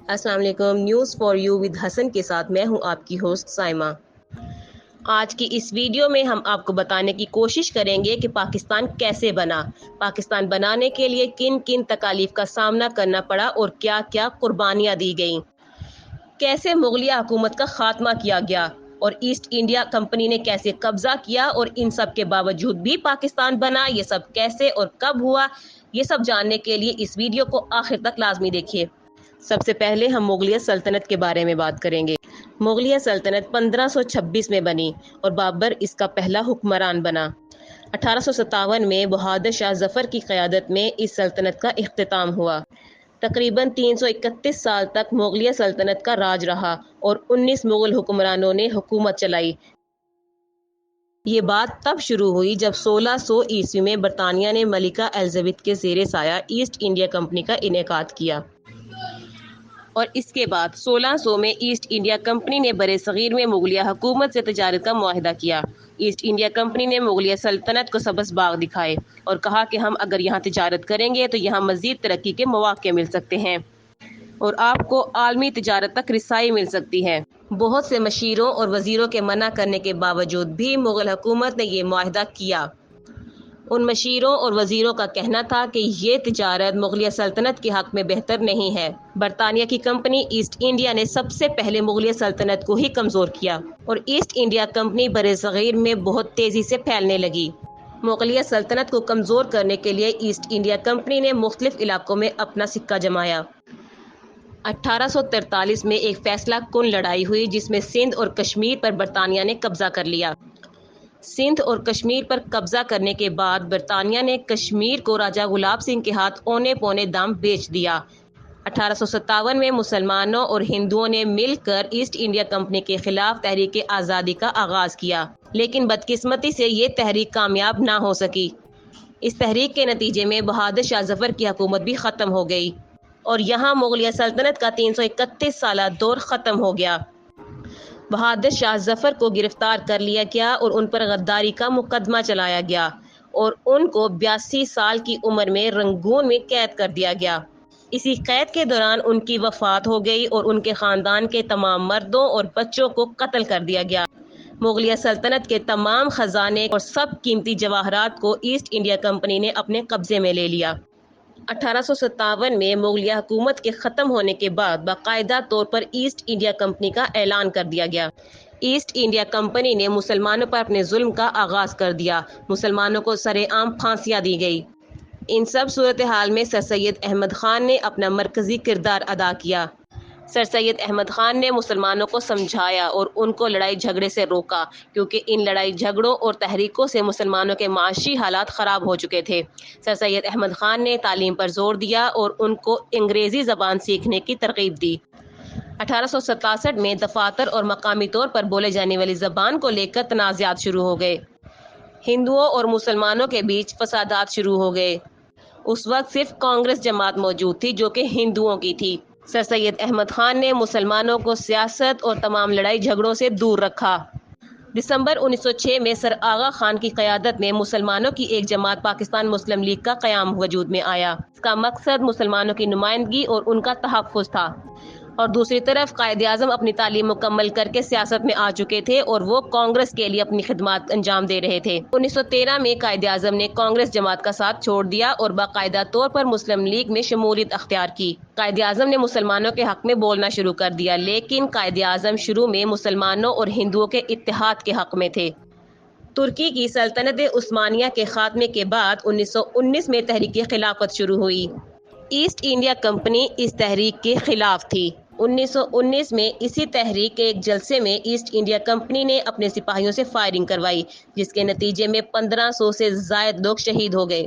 السلام علیکم، news for you with حسن کے ساتھ میں ہوں آپ کی ہوسٹ سائمہ۔ آج کی اس ویڈیو میں ہم آپ کو بتانے کی کوشش کریں گے کہ پاکستان کیسے بنا، پاکستان بنانے کے لیے کن کن تکالیف کا سامنا کرنا پڑا اور کیا کیا قربانیاں دی گئیں، کیسے مغلیہ حکومت کا خاتمہ کیا گیا اور ایسٹ انڈیا کمپنی نے کیسے قبضہ کیا، اور ان سب کے باوجود بھی پاکستان بنا، یہ سب کیسے اور کب ہوا، یہ سب جاننے کے لیے اس ویڈیو کو آخر تک لازمی دیکھیے۔ سب سے پہلے ہم مغلیہ سلطنت کے بارے میں بات کریں گے۔ مغلیہ سلطنت 1526 میں بنی اور بابر اس کا پہلا حکمران بنا۔ 1857 میں بہادر شاہ ظفر کی قیادت میں اس سلطنت کا اختتام ہوا۔ تقریباً 331 سال تک مغلیہ سلطنت کا راج رہا اور 19 مغل حکمرانوں نے حکومت چلائی۔ یہ بات تب شروع ہوئی جب 1600 عیسوی میں برطانیہ نے ملکہ الزبتھ کے زیر سایہ ایسٹ انڈیا کمپنی کا انعقاد کیا، اور اس کے بعد 1600 میں ایسٹ انڈیا کمپنی نے برصغیر میں مغلیہ حکومت سے تجارت کا معاہدہ کیا۔ ایسٹ انڈیا کمپنی نے مغلیہ سلطنت کو سبز باغ دکھائے اور کہا کہ ہم اگر یہاں تجارت کریں گے تو یہاں مزید ترقی کے مواقع مل سکتے ہیں اور آپ کو عالمی تجارت تک رسائی مل سکتی ہے۔ بہت سے مشیروں اور وزیروں کے منع کرنے کے باوجود بھی مغل حکومت نے یہ معاہدہ کیا۔ ان مشیروں اور وزیروں کا کہنا تھا کہ یہ تجارت مغلیہ سلطنت کے حق میں بہتر نہیں ہے۔ برطانیہ کی کمپنی ایسٹ انڈیا نے سب سے پہلے مغلیہ سلطنت کو ہی کمزور کیا اور ایسٹ انڈیا کمپنی برصغیر میں بہت تیزی سے پھیلنے لگی۔ مغلیہ سلطنت کو کمزور کرنے کے لیے ایسٹ انڈیا کمپنی نے مختلف علاقوں میں اپنا سکہ جمایا۔ 1843 میں ایک فیصلہ کن لڑائی ہوئی جس میں سندھ اور کشمیر پر برطانیہ نے قبضہ کر لیا۔ سندھ اور کشمیر پر قبضہ کرنے کے بعد برطانیہ نے کشمیر کو راجہ غلاب سنگھ کے ہاتھ اونے پونے دام بیچ دیا۔ 1857 میں مسلمانوں اور ہندوؤں نے مل کر ایسٹ انڈیا کمپنی کے خلاف تحریک آزادی کا آغاز کیا، لیکن بدقسمتی سے یہ تحریک کامیاب نہ ہو سکی۔ اس تحریک کے نتیجے میں بہادر شاہ ظفر کی حکومت بھی ختم ہو گئی اور یہاں مغلیہ سلطنت کا 331 سالہ دور ختم ہو گیا۔ بہادر شاہ ظفر کو گرفتار کر لیا گیا اور ان پر غداری کا مقدمہ چلایا گیا اور ان کو 82 سال کی عمر میں رنگون میں قید کر دیا گیا۔ اسی قید کے دوران ان کی وفات ہو گئی اور ان کے خاندان کے تمام مردوں اور بچوں کو قتل کر دیا گیا۔ مغلیہ سلطنت کے تمام خزانے اور سب قیمتی جواہرات کو ایسٹ انڈیا کمپنی نے اپنے قبضے میں لے لیا۔ 1857 میں مغلیہ حکومت کے ختم ہونے کے بعد باقاعدہ طور پر ایسٹ انڈیا کمپنی کا اعلان کر دیا گیا۔ ایسٹ انڈیا کمپنی نے مسلمانوں پر اپنے ظلم کا آغاز کر دیا، مسلمانوں کو سرِ عام پھانسیاں دی گئی۔ ان سب صورتحال میں سر سید احمد خان نے اپنا مرکزی کردار ادا کیا۔ سر سید احمد خان نے مسلمانوں کو سمجھایا اور ان کو لڑائی جھگڑے سے روکا، کیونکہ ان لڑائی جھگڑوں اور تحریکوں سے مسلمانوں کے معاشی حالات خراب ہو چکے تھے۔ سر سید احمد خان نے تعلیم پر زور دیا اور ان کو انگریزی زبان سیکھنے کی ترغیب دی۔ 1867 میں دفاتر اور مقامی طور پر بولے جانے والی زبان کو لے کر تنازعات شروع ہو گئے۔ ہندوؤں اور مسلمانوں کے بیچ فسادات شروع ہو گئے۔ اس وقت صرف کانگریس جماعت موجود تھی جو کہ ہندوؤں کی تھی۔ سر سید احمد خان نے مسلمانوں کو سیاست اور تمام لڑائی جھگڑوں سے دور رکھا۔ دسمبر 1906 میں سر آغا خان کی قیادت میں مسلمانوں کی ایک جماعت پاکستان مسلم لیگ کا قیام وجود میں آیا۔ اس کا مقصد مسلمانوں کی نمائندگی اور ان کا تحفظ تھا، اور دوسری طرف قائد اعظم اپنی تعلیم مکمل کر کے سیاست میں آ چکے تھے اور وہ کانگریس کے لیے اپنی خدمات انجام دے رہے تھے۔ 1913 میں قائد اعظم نے کانگریس جماعت کا ساتھ چھوڑ دیا اور باقاعدہ طور پر مسلم لیگ میں شمولیت اختیار کی۔ قائد اعظم نے مسلمانوں کے حق میں بولنا شروع کر دیا، لیکن قائد اعظم شروع میں مسلمانوں اور ہندوؤں کے اتحاد کے حق میں تھے۔ ترکی کی سلطنت عثمانیہ کے خاتمے کے بعد 1919 میں تحریک خلافت شروع ہوئی۔ ایسٹ انڈیا کمپنی اس تحریک کے خلاف تھی۔ 1919 میں اسی تحریک کے ایک جلسے میں ایسٹ انڈیا کمپنی نے اپنے سپاہیوں سے فائرنگ کروائی، جس کے نتیجے میں 1500 سے زائد لوگ شہید ہو گئے۔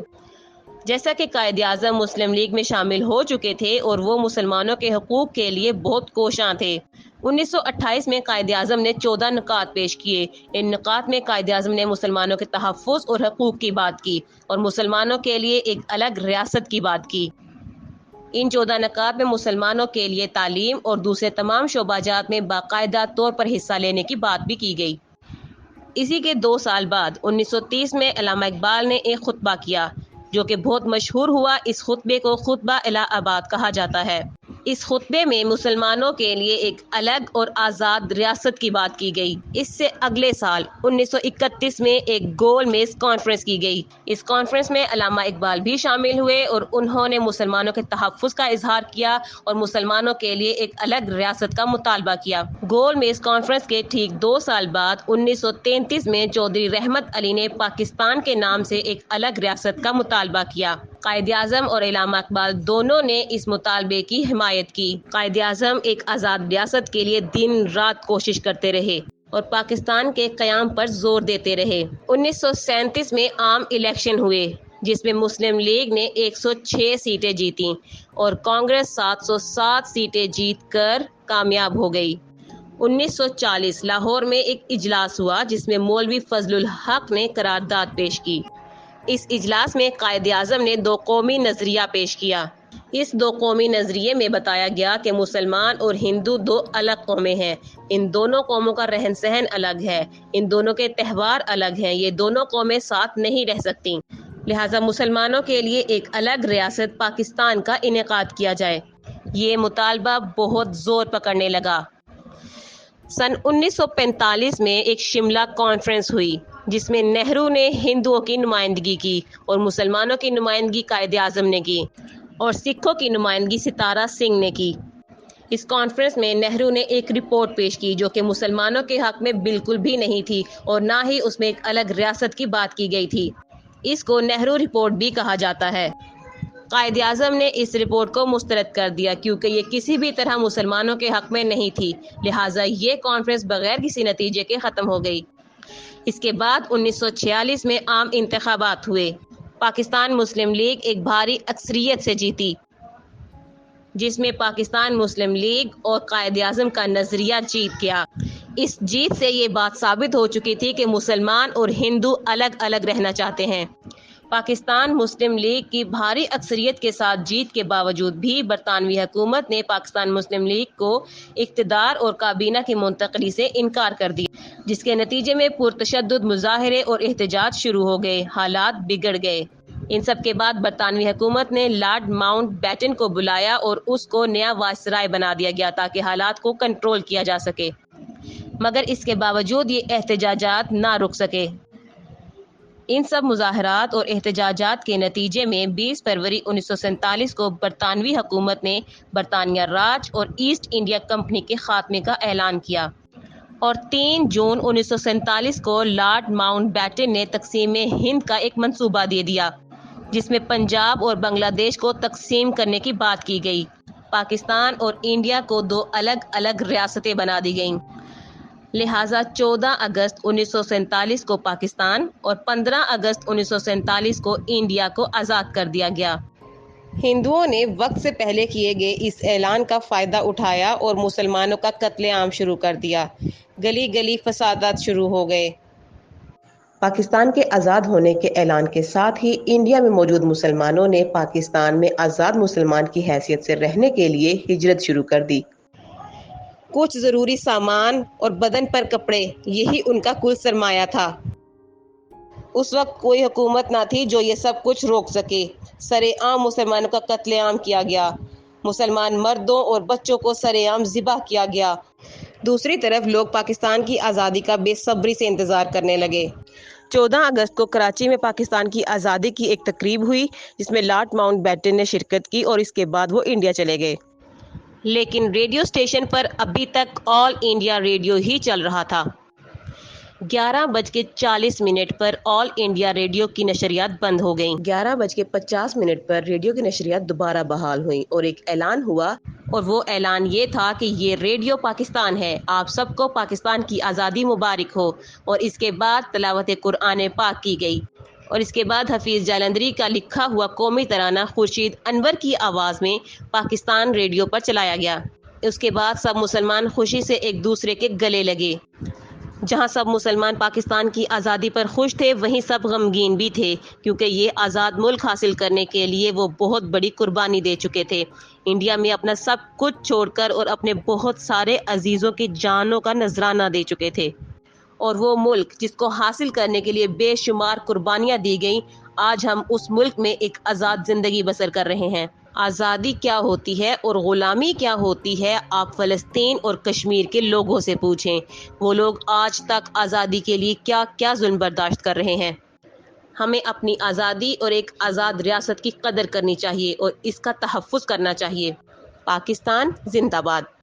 جیسا کہ قائد اعظم مسلم لیگ میں شامل ہو چکے تھے اور وہ مسلمانوں کے حقوق کے لیے بہت کوشاں تھے، 1928 میں قائد اعظم نے 14 نکات پیش کیے۔ ان نکات میں قائد اعظم نے مسلمانوں کے تحفظ اور حقوق کی بات کی اور مسلمانوں کے لیے ایک الگ ریاست کی بات کی۔ ان 14 نکات میں مسلمانوں کے لیے تعلیم اور دوسرے تمام شعبہ جات میں باقاعدہ طور پر حصہ لینے کی بات بھی کی گئی۔ اسی کے 2 سال بعد 1930 میں علامہ اقبال نے ایک خطبہ کیا جو کہ بہت مشہور ہوا۔ اس خطبے کو خطبہ الہ آباد کہا جاتا ہے۔ اس خطبے میں مسلمانوں کے لیے ایک الگ اور آزاد ریاست کی بات کی گئی۔ اس سے اگلے سال 1931 میں ایک گول میز کانفرنس کی گئی۔ اس کانفرنس میں علامہ اقبال بھی شامل ہوئے اور انہوں نے مسلمانوں کے تحفظ کا اظہار کیا اور مسلمانوں کے لیے ایک الگ ریاست کا مطالبہ کیا۔ گول میز کانفرنس کے ٹھیک 2 سال بعد 1933 میں چودھری رحمت علی نے پاکستان کے نام سے ایک الگ ریاست کا مطالبہ کیا۔ قائد اعظم اور علامہ اقبال دونوں نے اس مطالبے کی حمایت کی۔ قائد اعظم ایک آزاد ریاست کے لیے دن رات کوشش کرتے رہے اور پاکستان کے قیام پر زور دیتے رہے۔ 1937 میں عام الیکشن ہوئے جس میں مسلم لیگ نے 106 سیٹیں جیتیں اور کانگریس 707 سیٹیں جیت کر کامیاب ہو گئی۔ 1940 لاہور میں ایک اجلاس ہوا جس میں مولوی فضل الحق نے قرارداد پیش کی۔ اس اجلاس میں قائد اعظم نے 2 قومی نظریہ پیش کیا۔ اس 2 قومی نظریے میں بتایا گیا کہ مسلمان اور ہندو 2 الگ قومیں ہیں، ان دونوں قوموں کا رہن سہن الگ ہے، ان دونوں کے تہوار الگ ہیں، یہ دونوں قومیں ساتھ نہیں رہ سکتیں، لہٰذا مسلمانوں کے لیے ایک الگ ریاست پاکستان کا انعقاد کیا جائے۔ یہ مطالبہ بہت زور پکڑنے لگا۔ سن 1945 میں ایک شملہ کانفرنس ہوئی جس میں نہرو نے ہندوؤں کی نمائندگی کی اور مسلمانوں کی نمائندگی قائد اعظم نے کی اور سکھوں کی نمائندگی ستارہ سنگھ نے کی۔ اس کانفرنس میں نہرو نے ایک رپورٹ پیش کی جو کہ مسلمانوں کے حق میں بالکل بھی نہیں تھی اور نہ ہی اس میں ایک الگ ریاست کی بات کی گئی تھی۔ اس کو نہرو رپورٹ بھی کہا جاتا ہے۔ قائد اعظم نے اس رپورٹ کو مسترد کر دیا کیونکہ یہ کسی بھی طرح مسلمانوں کے حق میں نہیں تھی، لہٰذا یہ کانفرنس بغیر کسی نتیجے کے ختم ہو گئی۔ اس کے بعد 1946 میں عام انتخابات ہوئے۔ پاکستان مسلم لیگ ایک بھاری اکثریت سے جیتی جس میں پاکستان مسلم لیگ اور قائد اعظم کا نظریہ جیت گیا۔ اس جیت سے یہ بات ثابت ہو چکی تھی کہ مسلمان اور ہندو الگ الگ رہنا چاہتے ہیں۔ پاکستان مسلم لیگ کی بھاری اکثریت کے ساتھ جیت کے باوجود بھی برطانوی حکومت نے پاکستان مسلم لیگ کو اقتدار اور کابینہ کی منتقلی سے انکار کر دیا، جس کے نتیجے میں پرتشدد مظاہرے اور احتجاج شروع ہو گئے، حالات بگڑ گئے۔ ان سب کے بعد برطانوی حکومت نے لارڈ ماؤنٹ بیٹن کو بلایا اور اس کو نیا وائسرائے بنا دیا گیا تاکہ حالات کو کنٹرول کیا جا سکے، مگر اس کے باوجود یہ احتجاجات نہ رک سکے۔ ان سب مظاہرات اور احتجاجات کے نتیجے میں 20 فروری 1947 کو برطانوی حکومت نے برطانیہ راج اور ایسٹ انڈیا کمپنی کے خاتمے کا اعلان کیا اور 3 جون 1947 کو لارڈ ماؤنٹ بیٹن نے تقسیم ہند کا ایک منصوبہ دے دیا جس میں پنجاب اور بنگلہ دیش کو تقسیم کرنے کی بات کی گئی۔ پاکستان اور انڈیا کو 2 الگ الگ ریاستیں بنا دی گئیں، لہٰذا 14 اگست 1947 کو پاکستان اور 15 اگست 1947 کو انڈیا کو آزاد کر دیا گیا۔ ہندوؤں نے وقت سے پہلے کیے گئے اس اعلان کا فائدہ اٹھایا اور مسلمانوں کا قتل عام شروع کر دیا۔ گلی گلی فسادات شروع ہو گئے۔ پاکستان کے آزاد ہونے کے اعلان کے ساتھ ہی انڈیا میں موجود مسلمانوں نے پاکستان میں آزاد مسلمان کی حیثیت سے رہنے کے لیے ہجرت شروع کر دی۔ کچھ ضروری سامان اور بدن پر کپڑے، یہی ان کا کل سرمایہ تھا۔ اس وقت کوئی حکومت نہ تھی جو یہ سب کچھ روک سکے۔ سرے عام مسلمانوں کا قتل عام کیا گیا، مسلمان مردوں اور بچوں کو سرے عام ذبح کیا گیا۔ دوسری طرف لوگ پاکستان کی آزادی کا بے صبری سے انتظار کرنے لگے۔ 14 اگست کو کراچی میں پاکستان کی آزادی کی ایک تقریب ہوئی جس میں لارڈ ماؤنٹ بیٹن نے شرکت کی اور اس کے بعد وہ انڈیا چلے گئے، لیکن ریڈیو اسٹیشن پر ابھی تک آل انڈیا ریڈیو ہی چل رہا تھا۔ 11:40 پر آل انڈیا ریڈیو کی نشریات بند ہو گئیں۔ 11:50 پر ریڈیو کی نشریات دوبارہ بحال ہوئیں اور ایک اعلان ہوا، اور وہ اعلان یہ تھا کہ یہ ریڈیو پاکستان ہے، آپ سب کو پاکستان کی آزادی مبارک ہو۔ اور اس کے بعد تلاوت قرآن پاک کی گئی اور اس کے بعد حفیظ جالندھری کا لکھا ہوا قومی ترانہ خورشید انور کی آواز میں پاکستان ریڈیو پر چلایا گیا۔ اس کے بعد سب مسلمان خوشی سے ایک دوسرے کے گلے لگے۔ جہاں سب مسلمان پاکستان کی آزادی پر خوش تھے، وہیں سب غمگین بھی تھے، کیونکہ یہ آزاد ملک حاصل کرنے کے لیے وہ بہت بڑی قربانی دے چکے تھے۔ انڈیا میں اپنا سب کچھ چھوڑ کر اور اپنے بہت سارے عزیزوں کی جانوں کا نذرانہ دے چکے تھے، اور وہ ملک جس کو حاصل کرنے کے لیے بے شمار قربانیاں دی گئیں، آج ہم اس ملک میں ایک آزاد زندگی بسر کر رہے ہیں۔ آزادی کیا ہوتی ہے اور غلامی کیا ہوتی ہے آپ فلسطین اور کشمیر کے لوگوں سے پوچھیں۔ وہ لوگ آج تک آزادی کے لیے کیا کیا ظلم برداشت کر رہے ہیں۔ ہمیں اپنی آزادی اور ایک آزاد ریاست کی قدر کرنی چاہیے اور اس کا تحفظ کرنا چاہیے۔ پاکستان زندہ باد۔